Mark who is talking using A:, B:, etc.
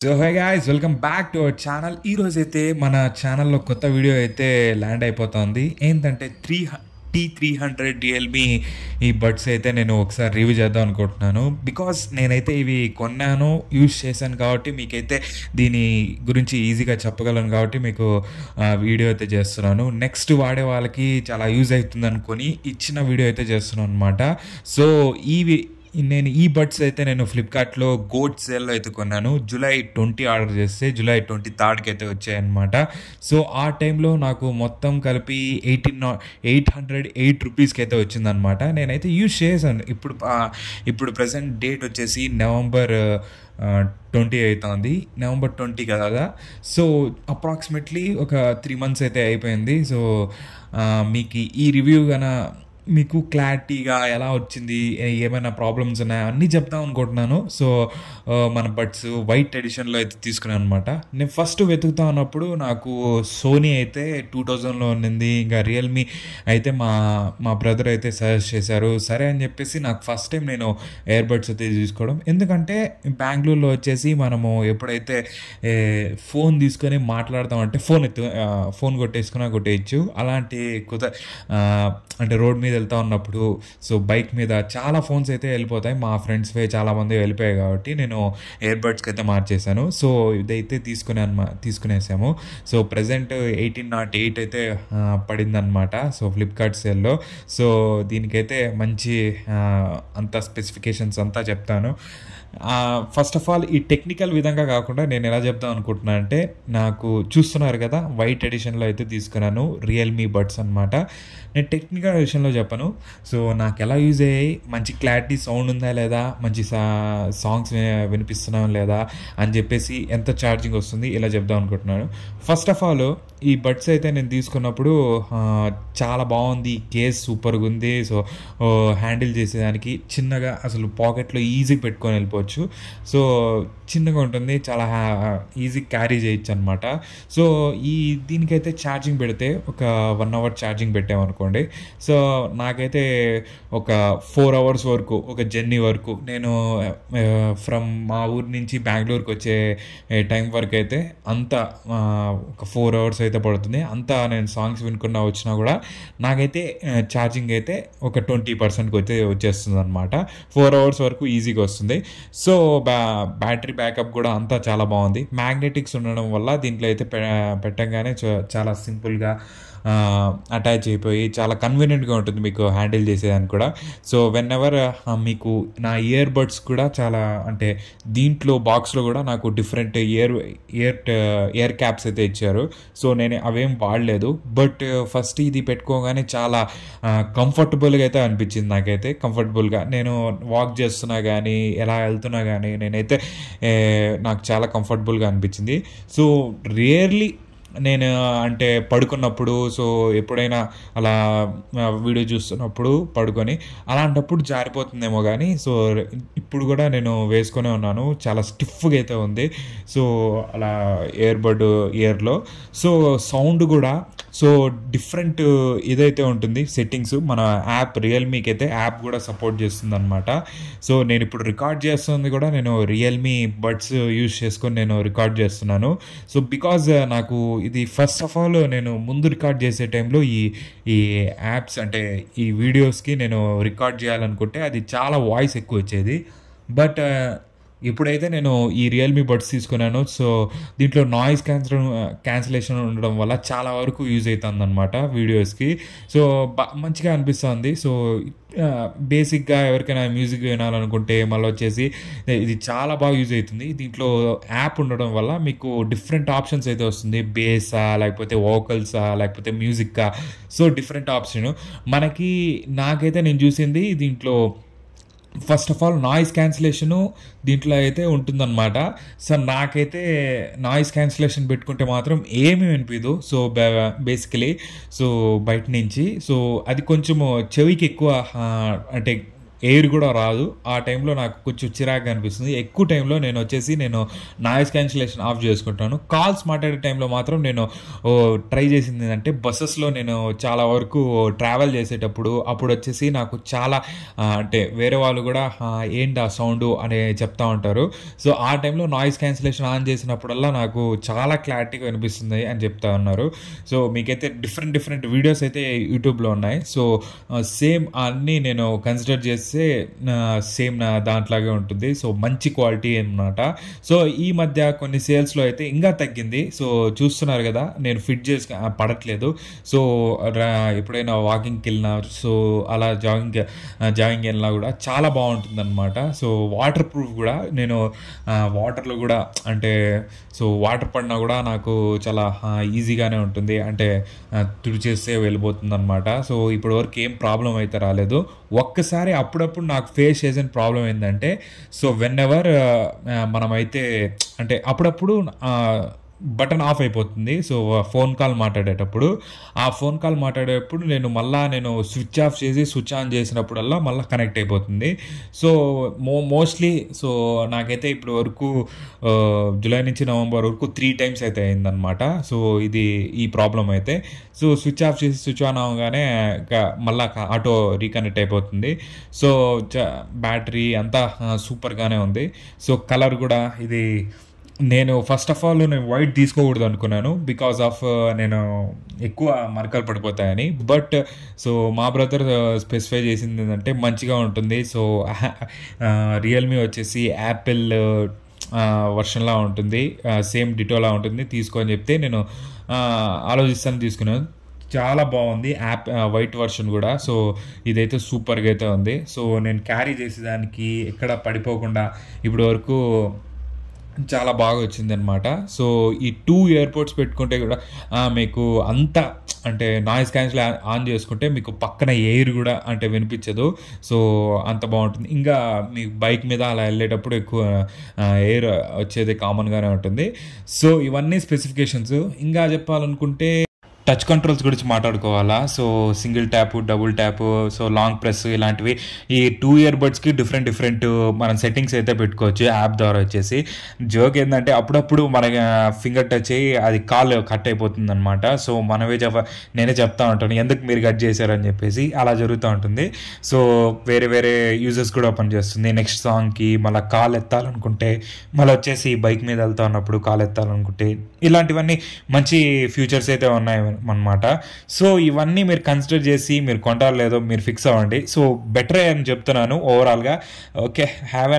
A: So hey guys welcome back to our channel. ఈరోజు అయితే మన ఛానల్లో కొత్త వీడియో అయితే ల్యాండ్ అయిపోతుంది. ఏంటంటే T300 రియల్మీ ఈ బడ్స్ అయితే నేను ఒకసారి రివ్యూ చేద్దాం అనుకుంటున్నాను. బికాస్ నేనైతే ఇవి కొన్నాను, యూజ్ చేశాను కాబట్టి మీకైతే దీని గురించి ఈజీగా చెప్పగలను కాబట్టి మీకు వీడియో అయితే చేస్తున్నాను. నెక్స్ట్ వాడే వాళ్ళకి చాలా యూజ్ అవుతుంది అనుకొని ఇచ్చిన వీడియో అయితే చేస్తున్నాను అనమాట. సో నేను ఈ బడ్స్ అయితే నేను ఫ్లిప్కార్ట్లో గోడ్ సేల్లో అయితే కొన్నాను. జూలై 20 ఆర్డర్ చేస్తే జూలై 23కి అయితే వచ్చాయన్నమాట. సో ఆ టైంలో నాకు మొత్తం కలిపి 808 రూపీస్కి అయితే వచ్చిందనమాట. నేనైతే యూజ్ చేశాను. ఇప్పుడు ప్రజెంట్ డేట్ వచ్చేసి నవంబర్ 20 అవుతుంది, నవంబర్ 20 కదా. సో అప్రాక్సిమేట్లీ ఒక 3 months అయితే అయిపోయింది. సో మీకు ఈ రివ్యూ మీకు క్లారిటీగా ఎలా వచ్చింది, ఏమైనా ప్రాబ్లమ్స్ ఉన్నాయా అన్నీ చెప్తాం అనుకుంటున్నాను. సో మన బడ్స్ వైట్ ఎడిషన్లో అయితే తీసుకున్నాను అనమాట. నేను ఫస్ట్ వెతుకుతా ఉన్నప్పుడు నాకు సోనీ అయితే 2000లో ఉన్నింది. ఇంకా రియల్మీ అయితే మా బ్రదర్ అయితే సజెస్ట్ చేశారు. సరే అని చెప్పేసి నాకు ఫస్ట్ టైం నేను ఇయర్ బడ్స్ అయితే తీసుకోవడం. ఎందుకంటే బెంగళూరులో వచ్చేసి మనము ఎప్పుడైతే ఫోన్ తీసుకొని మాట్లాడతామంటే ఫోన్ కొట్టేయచ్చు. అలాంటి అంటే రోడ్ మీద వెళ్తూ ఉన్నప్పుడు సో బైక్ మీద చాలా ఫోన్స్ అయితే వెళ్ళిపోతాయి. మా ఫ్రెండ్స్వే చాలామంది వెళ్ళిపోయాయి కాబట్టి నేను ఇయర్ బడ్స్కి అయితే మార్చేశాను. సో ఇదైతే తీసుకునేసాము. సో ప్రజెంట్ 1808 అయితే పడిందనమాట. సో ఫ్లిప్కార్ట్ సేల్లో. సో దీనికైతే మంచి అంత స్పెసిఫికేషన్స్ అంతా చెప్తాను. ఫస్ట్ ఆఫ్ ఆల్ ఈ టెక్నికల్ విధంగా కాకుండా నేను ఎలా చెప్తాను అనుకుంటున్నా అంటే, నాకు చూస్తున్నారు కదా వైట్ ఎడిషన్లో అయితే తీసుకున్నాను రియల్మీ బడ్స్ అనమాట. నేను టెక్నికల్ ఎడిషన్లో చెప్పను. సో నాకు ఎలా యూజ్ అయ్యాయి, మంచి క్లారిటీ సౌండ్ ఉందా లేదా, మంచి సాంగ్స్ వినిపిస్తున్నాం లేదా అని చెప్పేసి, ఎంత ఛార్జింగ్ వస్తుంది ఇలా చెప్దాం అనుకుంటున్నాను. ఫస్ట్ ఆఫ్ ఆల్ ఈ బడ్స్ అయితే నేను తీసుకున్నప్పుడు చాలా బాగుంది, కేస్ సూపర్గా ఉంది. సో హ్యాండిల్ చేసేదానికి చిన్నగా అసలు పాకెట్లో ఈజీ పెట్టుకొని వెళ్ళిపోవచ్చు. సో చిన్నగా ఉంటుంది, చాలా ఈజీ క్యారీ చేయొచ్చు అనమాట. సో దీనికైతే ఛార్జింగ్ పెడితే ఒక 1 hour ఛార్జింగ్ పెట్టామనుకోండి. సో నాకైతే ఒక 4 hours వరకు, ఒక జర్నీ వరకు, నేను ఫ్రమ్ మా ఊరి నుంచి బెంగళూరుకి వచ్చే టైం వరకు అయితే అంతా ఒక 4 hours అయితే పడుతుంది. అంతా నేను సాంగ్స్ వినుకున్నా వచ్చినా కూడా నాకైతే ఛార్జింగ్ అయితే ఒక 20% అయితే వచ్చేస్తుంది అనమాట. 4 hours వరకు ఈజీగా వస్తుంది. సో బ్యాటరీ బ్యాకప్ కూడా అంతా చాలా బాగుంది. మ్యాగ్నెటిక్స్ ఉండడం వల్ల దీంట్లో అయితే పెట్టంగానే చాలా సింపుల్గా అటాచ్ అయిపోయి చాలా కన్వీనియంట్గా ఉంటుంది మీకు హ్యాండిల్ చేసేదానికి కూడా. సో వెన్ ఎవర్ మీకు నా ఇయర్ బడ్స్ కూడా చాలా, అంటే దీంట్లో బాక్స్లో కూడా నాకు డిఫరెంట్ ఇయర్ క్యాప్స్ అయితే ఇచ్చారు. సో నేను అవేం వాడలేదు. బట్ ఫస్ట్ ఇది పెట్టుకోగానే చాలా కంఫర్టబుల్గా అయితే అనిపించింది. నాకైతే కంఫర్టబుల్గా నేను వాక్ చేస్తున్నా కానీ, ఎలా వెళ్తున్నా కానీ నేనైతే నాకు చాలా కంఫర్టబుల్గా అనిపించింది. సో రియర్లీ నేను అంటే పడుకున్నప్పుడు, సో ఎప్పుడైనా అలా వీడియో చూస్తున్నప్పుడు పడుకొని అలాంటప్పుడు జారిపోతుందేమో కానీ, సో ఇప్పుడు కూడా నేను వేసుకొనే ఉన్నాను. చాలా స్టిఫ్గా అయితే ఉంది. సో అలా ఇయర్లో సో సౌండ్ కూడా సో డిఫరెంట్ ఇదైతే ఉంటుంది సెట్టింగ్స్. మన యాప్ రియల్మీకి అయితే యాప్ కూడా సపోర్ట్ చేస్తుంది అనమాట. సో నేను ఇప్పుడు రికార్డ్ చేస్తుంది కూడా నేను రియల్మీ బడ్స్ యూజ్ చేసుకొని నేను రికార్డ్ చేస్తున్నాను. సో బికాజ్ నాకు ఇది ఫస్ట్ ఆఫ్ ఆల్ నేను ముందు రికార్డ్ చేసే టైంలో ఈ యాప్స్ అంటే ఈ వీడియోస్కి నేను రికార్డ్ చేయాలనుకుంటే అది చాలా వాయిస్ ఎక్కువ వచ్చేది. బట్ ఇప్పుడైతే నేను ఈ రియల్మీ బడ్స్ తీసుకున్నాను. సో దీంట్లో నాయిస్ క్యాన్సిలేషన్ ఉండడం వల్ల చాలా వరకు యూజ్ అవుతుంది అనమాట వీడియోస్కి. సో మంచిగా అనిపిస్తుంది. సో బేసిక్గా ఎవరికైనా మ్యూజిక్ వినాలనుకుంటే మళ్ళీ వచ్చేసి ఇది చాలా బాగా యూజ్ అవుతుంది. దీంట్లో యాప్ ఉండడం వల్ల మీకు డిఫరెంట్ ఆప్షన్స్ అయితే వస్తుంది. బేసా, లేకపోతే వోకల్సా, లేకపోతే మ్యూజిక్కా, సో డిఫరెంట్ ఆప్షన్ నాకైతే నేను చూసింది దీంట్లో ఫస్ట్ ఆఫ్ ఆల్ నాయిస్ క్యాన్సిలేషను దీంట్లో అయితే ఉంటుందన్నమాట. సో నాకైతే నాయిస్ క్యాన్సిలేషన్ పెట్టుకుంటే మాత్రం ఏమీ వినిపించదు. సో బేసికలీ సో బయట నుంచి సో అది కొంచెం చెవికి ఎక్కువ అంటే ఎయిర్ కూడా రాదు. ఆ టైంలో నాకు కొంచెం చిరాకుగా అనిపిస్తుంది. ఎక్కువ టైంలో నేను నాయిస్ క్యాన్సిలేషన్ ఆఫ్ చేసుకుంటాను. కాల్స్ మాట్లాడే టైంలో మాత్రం నేను ట్రై చేసింది ఏంటంటే, బస్సెస్లో నేను చాలా వరకు ట్రావెల్ చేసేటప్పుడు అప్పుడు వచ్చేసి నాకు చాలా అంటే వేరే వాళ్ళు కూడా ఏంటి ఆ సౌండ్ అని చెప్తా ఉంటారు. సో ఆ టైంలో నాయిస్ క్యాన్సిలేషన్ ఆన్ చేసినప్పుడల్లా నాకు చాలా క్లారిటీగా వినిపిస్తుంది అని చెప్తా ఉన్నారు. సో మీకైతే డిఫరెంట్ వీడియోస్ అయితే యూట్యూబ్లో ఉన్నాయి. సో సేమ్ అన్నీ నేను కన్సిడర్ చేస్తే సేమ్ నా దాంట్లాగే ఉంటుంది. సో మంచి క్వాలిటీ అనమాట. సో ఈ మధ్య కొన్ని సేల్స్లో అయితే ఇంకా తగ్గింది. సో చూస్తున్నారు కదా, నేను ఫిట్ చేసి పడట్లేదు. సో ఎప్పుడైనా వాకింగ్కి వెళ్ళినా, సో అలా జాగింగ్ వెళ్ళినా కూడా చాలా బాగుంటుంది అనమాట. సో వాటర్ ప్రూఫ్ కూడా, నేను వాటర్లో కూడా అంటే సో వాటర్ పడినా కూడా నాకు చాలా ఈజీగానే ఉంటుంది, అంటే తుడిచేస్తే వెళ్ళిపోతుంది అనమాట. సో ఇప్పటి వరకు ఏం ప్రాబ్లం అయితే రాలేదు. ఒక్కసారి అప్పుడప్పుడు నాకు ఫేస్ చేసిన ప్రాబ్లం ఏంటంటే, సో వెన్ ఎవర్ మనమైతే అంటే అప్పుడప్పుడు బటన్ ఆఫ్ అయిపోతుంది. సో ఫోన్ కాల్ మాట్లాడేటప్పుడు నేను స్విచ్ ఆఫ్ చేసి స్విచ్ ఆన్ చేసినప్పుడల్లా మళ్ళీ కనెక్ట్ అయిపోతుంది. సో మోస్ట్లీ సో నాకైతే ఇప్పుడు వరకు జూలై నుంచి నవంబర్ వరకు 3 times అయితే అయిందనమాట. సో ఇది ఈ ప్రాబ్లం అయితే. సో స్విచ్ ఆఫ్ చేసి స్విచ్ ఆన్ అవగానే మళ్ళీ ఆటో రీకనెక్ట్ అయిపోతుంది. సో బ్యాటరీ అంతా సూపర్గానే ఉంది. సో కలర్ కూడా ఇది, నేను ఫస్ట్ ఆఫ్ ఆల్ నేను వైట్ తీసుకోకూడదు అనుకున్నాను, బికాస్ ఆఫ్ నేను ఎక్కువ మరకలు పడిపోతాయని. బట్ సో మా బ్రదర్ స్పెసిఫై చేసింది ఏంటంటే మంచిగా ఉంటుంది. సో రియల్మీ వచ్చేసి యాపిల్ వర్షన్లా ఉంటుంది, సేమ్ డిటోలా ఉంటుంది, తీసుకొని చెప్తే నేను ఆలోచిస్తాను, తీసుకున్నాను. చాలా బాగుంది వైట్ వర్షన్ కూడా. సో ఇదైతే సూపర్గా అయితే ఉంది. సో నేను క్యారీ చేసేదానికి ఎక్కడ పడిపోకుండా ఇప్పటి వరకు చాలా బాగా వచ్చింది అనమాట. సో ఈ 2 earpods పెట్టుకుంటే కూడా మీకు అంత అంటే నాయిస్ క్యాన్సిల్ ఆన్ చేసుకుంటే మీకు పక్కన ఎయిర్ కూడా అంటే వినిపించదు. సో అంత బాగుంటుంది. ఇంకా మీ బైక్ మీద అలా వెళ్ళేటప్పుడు ఎక్కువ ఎయిర్ వచ్చేది కామన్గానే ఉంటుంది. సో ఇవన్నీ స్పెసిఫికేషన్స్. ఇంకా చెప్పాలనుకుంటే టచ్ కంట్రోల్స్ గురించి మాట్లాడుకోవాలా. So single tap, double tap, so long press, ఇలాంటివి ఈ 2 earbudsకి డిఫరెంట్ మనం సెట్టింగ్స్ అయితే పెట్టుకోవచ్చు యాప్ ద్వారా వచ్చేసి. జోక్ ఏంటంటే అప్పుడప్పుడు మన ఫింగర్ టచ్ అయ్యి అది కాల్ కట్ అయిపోతుంది అనమాట. సో నేనే చెప్తా ఉంటాను, ఎందుకు మీరు కట్ చేశారని చెప్పేసి. అలా జరుగుతూ ఉంటుంది. సో వేరే యూజర్స్ కూడా పనిచేస్తుంది. నెక్స్ట్ సాంగ్కి మళ్ళీ కాల్ ఎత్తాలనుకుంటే, మళ్ళీ వచ్చేసి బైక్ మీద వెళ్తా ఉన్నప్పుడు కాల్ ఎత్తాలనుకుంటే, ఇలాంటివన్నీ మంచి ఫ్యూచర్స్ అయితే ఉన్నాయి అనమాట. సో ఇవన్నీ మీరు కన్సిడర్ చేసి మీరు కొంటారో లేదో మీరు ఫిక్స్ అవ్వండి. సో బెటరే అని చెప్తున్నాను ఓవరాల్గా. Okay, have a